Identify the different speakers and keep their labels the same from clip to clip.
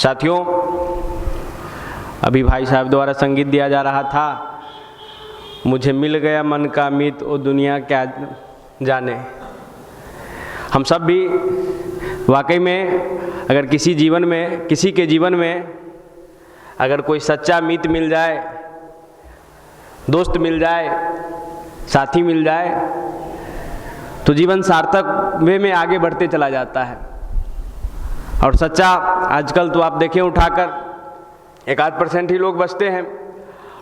Speaker 1: साथियों, अभी भाई साहब द्वारा संगीत दिया जा रहा था, मुझे मिल गया मन का मीत ओ दुनिया क्या जाने। हम सब भी वाकई में अगर किसी के जीवन में अगर कोई सच्चा मीत मिल जाए, दोस्त मिल जाए, साथी मिल जाए, तो जीवन सार्थक वे में आगे बढ़ते चला जाता है। और सच्चा आजकल तो आप देखें उठाकर 1-8% ही लोग बचते हैं।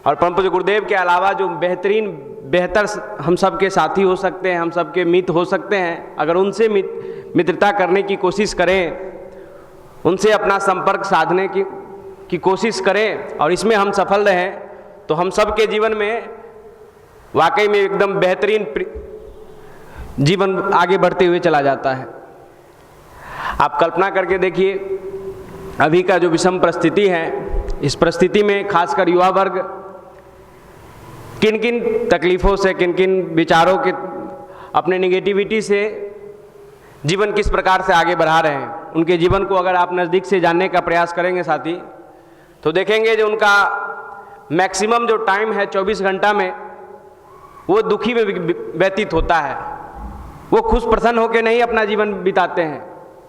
Speaker 1: और परम पूज्य गुरुदेव के अलावा जो बेहतर हम सब के साथी हो सकते हैं, हम सब के मित्र हो सकते हैं, अगर उनसे मित्रता करने की कोशिश करें, उनसे अपना संपर्क साधने की कोशिश करें और इसमें हम सफल रहें, तो हम सब के जीवन में वाकई में एकदम बेहतरीन जीवन आगे बढ़ते हुए चला जाता है। आप कल्पना करके देखिए, अभी का जो विषम परिस्थिति है, इस परिस्थिति में खासकर युवा वर्ग किन किन तकलीफ़ों से, किन किन विचारों के, अपने निगेटिविटी से जीवन किस प्रकार से आगे बढ़ा रहे हैं, उनके जीवन को अगर आप नज़दीक से जानने का प्रयास करेंगे साथी, तो देखेंगे जो उनका मैक्सिमम जो टाइम है 24 घंटा में, वो दुखी में व्यतीत होता है। वो खुश प्रसन्न होकर नहीं अपना जीवन बिताते हैं,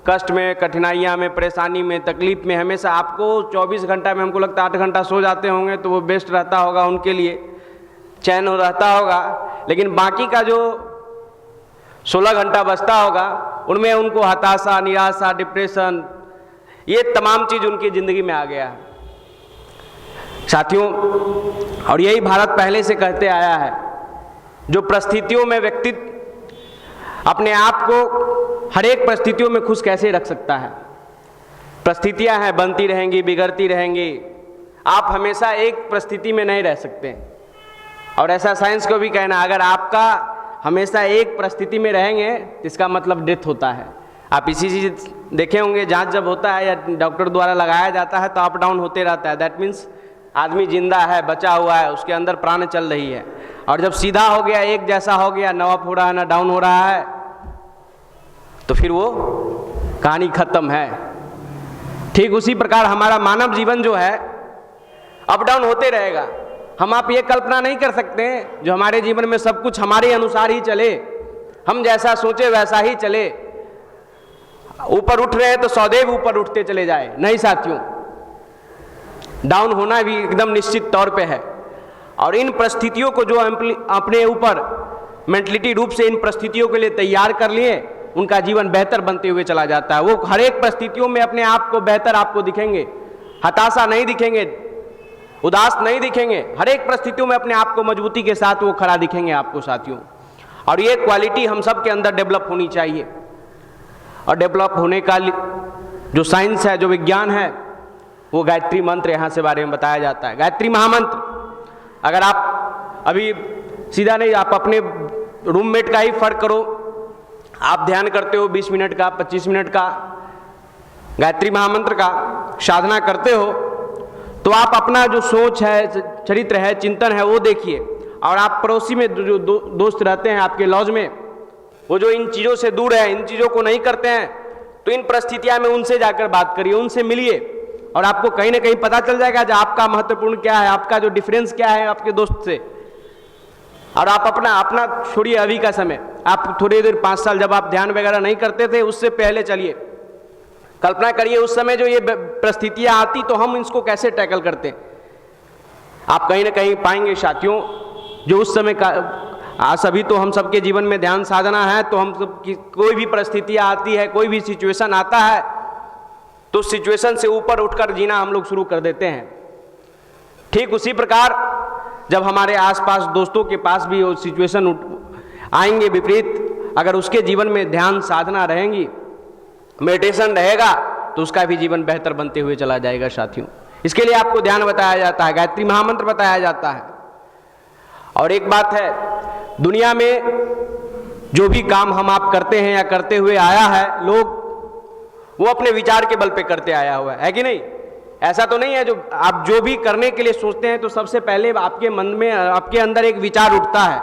Speaker 1: कष्ट में, कठिनाइयाँ में, परेशानी में, तकलीफ में। हमेशा आपको 24 घंटा में हमको लगता है 8 घंटा सो जाते होंगे तो वो बेस्ट रहता होगा, उनके लिए चैन हो रहता होगा। लेकिन बाकी का जो 16 घंटा बचता होगा, उनमें उनको हताशा, निराशा, डिप्रेशन, ये तमाम चीज़ उनकी ज़िंदगी में आ गया है साथियों। और यही भारत पहले से कहते आया है, जो परिस्थितियों में व्यक्ति अपने आप को हर एक परिस्थितियों में खुश कैसे रख सकता है। परिस्थितियां हैं, बनती रहेंगी, बिगड़ती रहेंगी, आप हमेशा एक परिस्थिति में नहीं रह सकते। और ऐसा साइंस को भी कहना, अगर आपका हमेशा एक परिस्थिति में रहेंगे तो इसका मतलब डेथ होता है। आप इसी चीज़ देखे होंगे, जांच जब होता है या डॉक्टर द्वारा लगाया जाता है तो अप डाउन होते रहता है। दैट मीन्स आदमी जिंदा है, बचा हुआ है, उसके अंदर प्राण चल रही है। और जब सीधा हो गया, एक जैसा हो गया, ना अप हो रहा है ना डाउन हो रहा है, तो फिर वो कहानी खत्म है। ठीक उसी प्रकार हमारा मानव जीवन जो है अप डाउन होते रहेगा। हम आप ये कल्पना नहीं कर सकते हैं जो हमारे जीवन में सब कुछ हमारे अनुसार ही चले, हम जैसा सोचे वैसा ही चले, ऊपर उठ रहे हैं तो सदैव ऊपर उठते चले जाए। नहीं साथियों, डाउन होना भी एकदम निश्चित तौर पे है। और इन परिस्थितियों को जो अपने ऊपर मेंटलिटी रूप से इन परिस्थितियों के लिए तैयार कर लिए, उनका जीवन बेहतर बनते हुए चला जाता है। वो हर एक परिस्थितियों में अपने आप को बेहतर आपको दिखेंगे, हताशा नहीं दिखेंगे, उदास नहीं दिखेंगे, हर एक परिस्थितियों में अपने आप को मजबूती के साथ वो खड़ा दिखेंगे आपको साथियों। और ये क्वालिटी हम सब के अंदर डेवलप होनी चाहिए। और डेवलप होने का जो साइंस है, जो विज्ञान है, वो गायत्री मंत्र यहाँ से बारे में बताया जाता है। गायत्री महामंत्र अगर आप अभी सीधा नहीं, आप अपने रूममेट का ही फर्क करो, आप ध्यान करते हो 20 मिनट का, 25 मिनट का गायत्री महामंत्र का साधना करते हो, तो आप अपना जो सोच है, चरित्र है, चिंतन है, वो देखिए। और आप पड़ोसी में जो दोस्त रहते हैं आपके लॉज में, वो जो इन चीज़ों से दूर है, इन चीज़ों को नहीं करते हैं, तो इन परिस्थितियाँ में उनसे जाकर बात करिए, उनसे मिलिए, और आपको कहीं ना कहीं पता चल जाएगा जो आपका महत्वपूर्ण क्या है, आपका जो डिफरेंस क्या है आपके दोस्त से। और आप अपना छोड़िए अभी का समय, आप थोड़ी देर 5 साल जब आप ध्यान वगैरह नहीं करते थे, उससे पहले चलिए, कल्पना करिए उस समय जो ये परिस्थितियां आती तो हम इसको कैसे टैकल करते। आप कहीं ना कहीं पाएंगे साथियों, जो उस समय का आज अभी तो हम सबके जीवन में ध्यान साधना है, तो हम सब की कोई भी परिस्थितियां आती है, कोई भी सिचुएशन आता है, तो सिचुएशन से ऊपर उठकर जीना हम लोग शुरू कर देते हैं। ठीक उसी प्रकार जब हमारे आसपास दोस्तों के पास भी वो सिचुएशन आएंगे विपरीत, अगर उसके जीवन में ध्यान साधना रहेंगी, मेडिटेशन रहेगा, तो उसका भी जीवन बेहतर बनते हुए चला जाएगा साथियों। इसके लिए आपको ध्यान बताया जाता है, गायत्री महामंत्र बताया जाता है। और एक बात है, दुनिया में जो भी काम हम आप करते हैं या करते हुए आया है, लोग वो अपने विचार के बल पे करते आया हुआ है कि नहीं? ऐसा तो नहीं है जो आप जो भी करने के लिए सोचते हैं तो सबसे पहले आपके मन में, आपके अंदर एक विचार उठता है।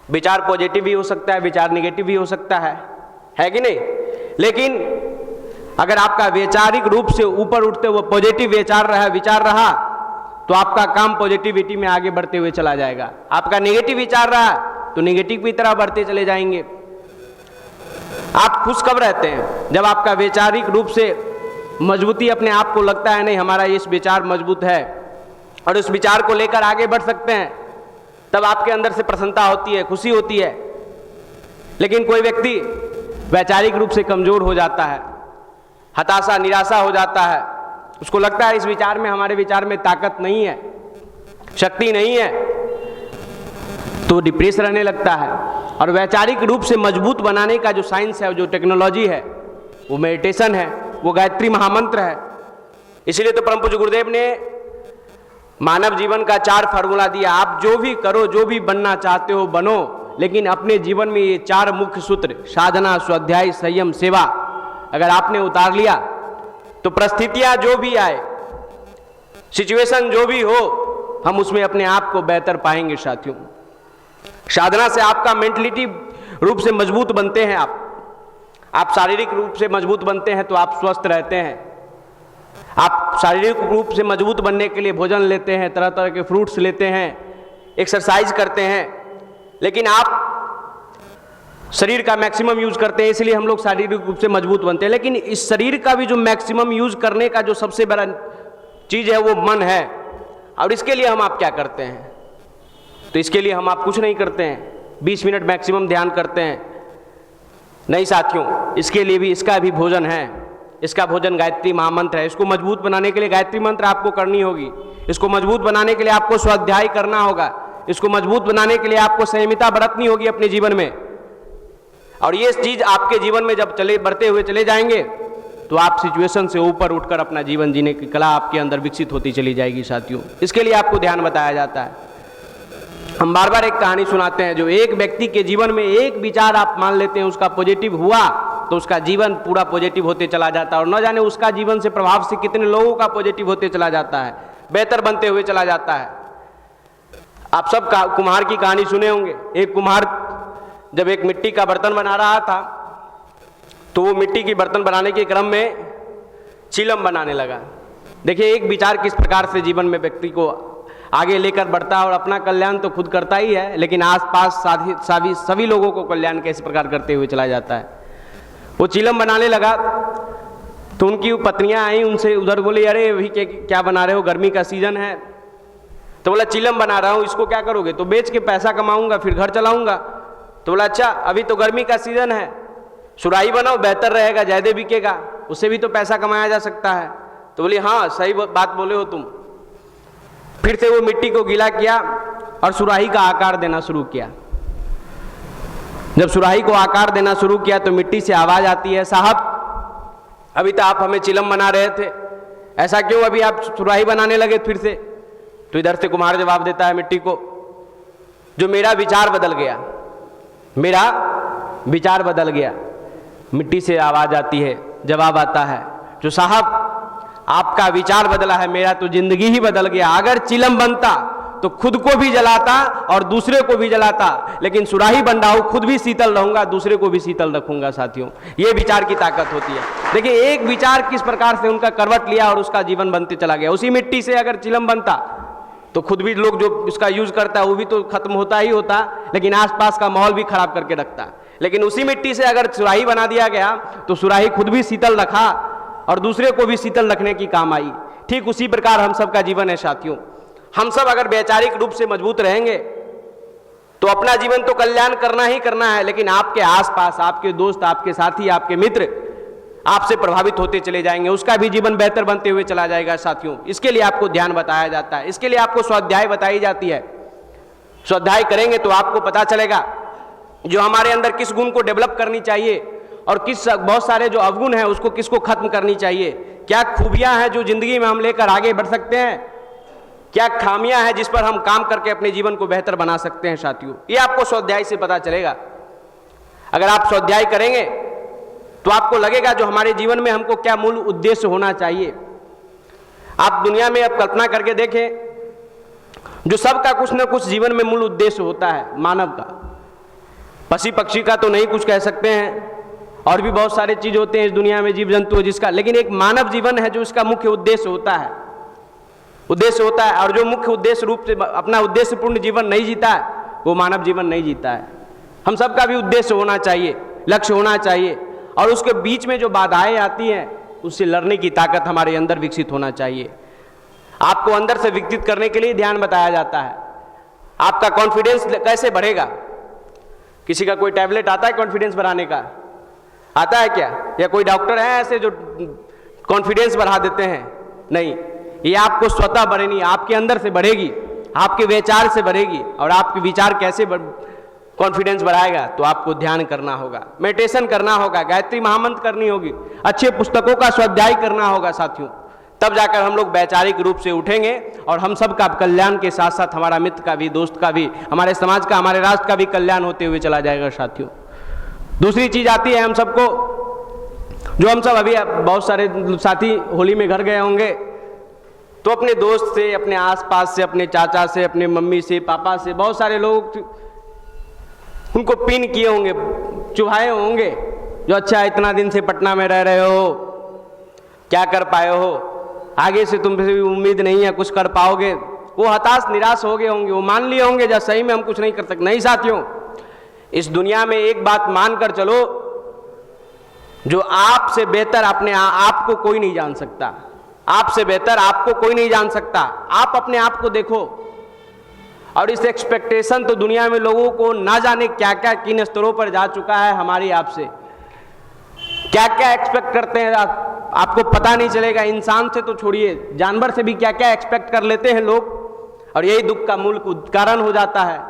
Speaker 1: विचार पॉजिटिव भी हो सकता है, विचार नेगेटिव भी हो सकता है कि नहीं? लेकिन अगर आपका वैचारिक रूप से ऊपर उठते हुए पॉजिटिव विचार रहा तो आपका काम पॉजिटिविटी में आगे बढ़ते हुए चला जाएगा। आपका नेगेटिव विचार रहा तो नेगेटिव की तरह बढ़ते चले जाएंगे। आप खुश कब रहते हैं? जब आपका वैचारिक रूप से मजबूती अपने आप को लगता है नहीं हमारा ये विचार मजबूत है और उस विचार को लेकर आगे बढ़ सकते हैं, तब आपके अंदर से प्रसन्नता होती है, खुशी होती है। लेकिन कोई व्यक्ति वैचारिक रूप से कमजोर हो जाता है, हताशा निराशा हो जाता है, उसको लगता है इस विचार में हमारे विचार में ताकत नहीं है, शक्ति नहीं है, तो डिप्रेस रहने लगता है। और वैचारिक रूप से मजबूत बनाने का जो साइंस है, जो टेक्नोलॉजी है, वो मेडिटेशन है, वो गायत्री महामंत्र है। इसलिए तो परम पूज्य गुरुदेव ने मानव जीवन का 4 फार्मूला दिया। आप जो भी करो, जो भी बनना चाहते हो बनो, लेकिन अपने जीवन में ये 4 मुख्य सूत्र साधना, स्वाध्याय, संयम, सेवा अगर आपने उतार लिया तो परिस्थितियां जो भी आए, सिचुएशन जो भी हो, हम उसमें अपने आप को बेहतर पाएंगे साथियों। साधना से आपका मेंटलिटी रूप से मजबूत बनते हैं, आप शारीरिक रूप से मजबूत बनते हैं तो आप स्वस्थ रहते हैं। आप शारीरिक रूप से मजबूत बनने के लिए भोजन लेते हैं, तरह तरह के फ्रूट्स लेते हैं, एक्सरसाइज करते हैं, लेकिन आप शरीर का मैक्सिमम यूज करते हैं, इसलिए हम लोग शारीरिक रूप से मजबूत बनते हैं। लेकिन इस शरीर का भी जो मैक्सिमम यूज करने का जो सबसे बड़ा चीज है वो मन है। और इसके लिए हम आप क्या करते हैं? तो इसके लिए हम आप कुछ नहीं करते हैं, 20 मिनट मैक्सिमम ध्यान करते हैं। नहीं साथियों, इसके लिए भी इसका भी भोजन है। इसका भोजन गायत्री महामंत्र है। इसको मजबूत बनाने के लिए गायत्री मंत्र आपको करनी होगी। इसको मजबूत बनाने के लिए आपको स्वाध्याय करना होगा। इसको मजबूत बनाने के लिए आपको संयमिता बरतनी होगी अपने जीवन में। और ये चीज आपके जीवन में जब बढ़ते हुए चले जाएंगे तो आप सिचुएशन से ऊपर उठकर अपना जीवन जीने की कला आपके अंदर विकसित होती चली जाएगी साथियों। इसके लिए आपको ध्यान बताया जाता है। हम बार बार एक कहानी सुनाते हैं, जो एक व्यक्ति के जीवन में एक विचार आप मान लेते हैं उसका पॉजिटिव हुआ तो उसका जीवन पूरा पॉजिटिव होते चला जाता है, और न जाने उसका जीवन से प्रभाव से कितने लोगों का पॉजिटिव होते चला जाता है, बेहतर बनते हुए चला जाता है। आप सब कुम्हार की कहानी सुने होंगे। एक कुम्हार जब एक मिट्टी का बर्तन बना रहा था तो वो मिट्टी की बर्तन बनाने के क्रम में चिलम बनाने लगा। देखिए, एक विचार किस प्रकार से जीवन में व्यक्ति को आगे लेकर बढ़ता है, और अपना कल्याण तो खुद करता ही है, लेकिन आसपास सभी लोगों को कल्याण किस प्रकार करते हुए चला जाता है। वो चिलम बनाने लगा तो उनकी पत्नियां आई, उनसे उधर बोले, अरे अभी क्या बना रहे हो, गर्मी का सीजन है। तो बोला, चिलम बना रहा हूँ। इसको क्या करोगे? तो बेच के पैसा कमाऊंगा, फिर घर चलाऊंगा। तो बोला, अच्छा अभी तो गर्मी का सीजन है, सुराही बनाओ, बेहतर रहेगा, ज्यादा बिकेगा, उससे भी तो पैसा कमाया जा सकता है। तो बोली, हाँ सही बात बोले हो तुम। फिर से वो मिट्टी को गीला किया और सुराही का आकार देना शुरू किया। जब सुराही को आकार देना शुरू किया तो मिट्टी से आवाज आती है, साहब अभी तो आप हमें चिलम बना रहे थे, ऐसा क्यों अभी आप सुराही बनाने लगे फिर से? तो इधर से कुम्हार जवाब देता है मिट्टी को, जो मेरा विचार बदल गया, मेरा विचार बदल गया। मिट्टी से आवाज आती है, जवाब आता है, जो साहब आपका विचार बदला है, मेरा तो जिंदगी ही बदल गया। अगर चिलम बनता तो खुद को भी जलाता और दूसरे को भी जलाता, लेकिन सुराही बन रहा हूं, खुद भी शीतल रहूंगा, दूसरे को भी शीतल रखूंगा। साथियों, ये विचार की ताकत होती है। देखिए, एक विचार किस प्रकार से उनका करवट लिया और उसका जीवन बनते चला गया। उसी मिट्टी से अगर चिलम बनता तो खुद भी लोग जो इसका यूज करता है वो भी तो खत्म होता ही होता, लेकिन आसपास का माहौल भी खराब करके रखता। लेकिन उसी मिट्टी से अगर सुराही बना दिया गया तो सुराही खुद भी शीतल रखा और दूसरे को भी शीतल रखने की काम आई। ठीक उसी प्रकार हम सब का जीवन है साथियों। हम सब अगर वैचारिक रूप से मजबूत रहेंगे तो अपना जीवन तो कल्याण करना ही करना है, लेकिन आपके आसपास आपके दोस्त, आपके साथी, आपके मित्र आपसे प्रभावित होते चले जाएंगे, उसका भी जीवन बेहतर बनते हुए चला जाएगा साथियों। इसके लिए आपको ध्यान बताया जाता है, इसके लिए आपको स्वाध्याय बताई जाती है। स्वाध्याय करेंगे तो आपको पता चलेगा जो हमारे अंदर किस गुण को डेवलप करनी चाहिए और किस बहुत सारे जो अवगुण हैं उसको किसको खत्म करनी चाहिए, क्या खूबियां हैं जो जिंदगी में हम लेकर आगे बढ़ सकते हैं, क्या खामियां हैं जिस पर हम काम करके अपने जीवन को बेहतर बना सकते हैं साथियों। ये आपको स्वाध्याय से पता चलेगा। अगर आप स्वाध्याय करेंगे तो आपको लगेगा जो हमारे जीवन में हमको क्या मूल उद्देश्य होना चाहिए। आप दुनिया में अब कल्पना करके देखें, जो सबका कुछ ना कुछ जीवन में मूल उद्देश्य होता है, मानव का, पशु पक्षी का तो नहीं कुछ कह सकते हैं, और भी बहुत सारे चीज़ होते हैं इस दुनिया में, जीव जंतु जिसका, लेकिन एक मानव जीवन है जो इसका मुख्य उद्देश्य होता है, और जो मुख्य उद्देश्य रूप से अपना उद्देश्यपूर्ण जीवन नहीं जीता है वो मानव जीवन नहीं जीता है। हम सबका भी उद्देश्य होना चाहिए, लक्ष्य होना चाहिए, और उसके बीच में जो बाधाएं आती हैं उससे लड़ने की ताकत हमारे अंदर विकसित होना चाहिए। आपको अंदर से विकसित करने के लिए ध्यान बताया जाता है। आपका कॉन्फिडेंस कैसे बढ़ेगा? किसी का कोई टैबलेट आता है कॉन्फिडेंस बढ़ाने का? आता है क्या? या कोई डॉक्टर है ऐसे जो कॉन्फिडेंस बढ़ा देते हैं? नहीं, ये आपको स्वतः बढ़नी, आपके अंदर से बढ़ेगी, आपके विचार से बढ़ेगी। और आपके विचार कैसे कॉन्फिडेंस बढ़ाएगा? तो आपको ध्यान करना होगा, मेडिटेशन करना होगा, गायत्री महामंत्र करनी होगी, अच्छे पुस्तकों का स्वाध्याय करना होगा साथियों। तब जाकर हम लोग वैचारिक रूप से उठेंगे और हम सब का कल्याण के साथ साथ हमारा मित्र का भी, दोस्त का भी, हमारे समाज का, हमारे राष्ट्र का भी कल्याण होते हुए चला जाएगा साथियों। दूसरी चीज आती है हम सबको, जो हम सब अभी बहुत सारे साथी होली में घर गए होंगे तो अपने दोस्त से, अपने आसपास से, अपने चाचा से, अपने मम्मी से, पापा से, बहुत सारे लोग उनको पिन किए होंगे, चुभाए होंगे, जो अच्छा इतना दिन से पटना में रह रहे हो, क्या कर पाए हो, आगे से तुमसे भी उम्मीद नहीं है कुछ कर पाओगे। वो हताश निराश हो गए होंगे, वो मान लिए होंगे जब सही में हम कुछ नहीं कर सकते। नहीं साथियों, इस दुनिया में एक बात मानकर चलो, जो आपसे बेहतर अपने आप को कोई नहीं जान सकता। आपसे बेहतर आपको कोई नहीं जान सकता। आप अपने आप को देखो। और इस एक्सपेक्टेशन तो दुनिया में लोगों को ना जाने क्या क्या किन स्तरों पर जा चुका है हमारी आपसे, क्या क्या एक्सपेक्ट करते हैं आपको पता नहीं चलेगा। इंसान से तो छोड़िए, जानवर से भी क्या क्या एक्सपेक्ट कर लेते हैं लोग, और यही दुख का मूल कारण हो जाता है।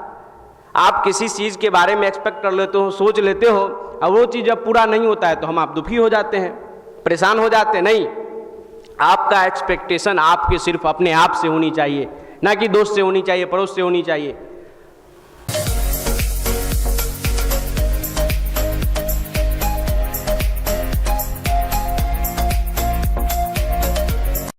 Speaker 1: आप किसी चीज़ के बारे में एक्सपेक्ट कर लेते हो, सोच लेते हो, और वो चीज़ जब पूरा नहीं होता है तो हम आप दुखी हो जाते हैं, परेशान हो जाते हैं। नहीं, आपका एक्सपेक्टेशन आपके सिर्फ अपने आप से होनी चाहिए, ना कि दोस्त से होनी चाहिए, पड़ोस से होनी चाहिए।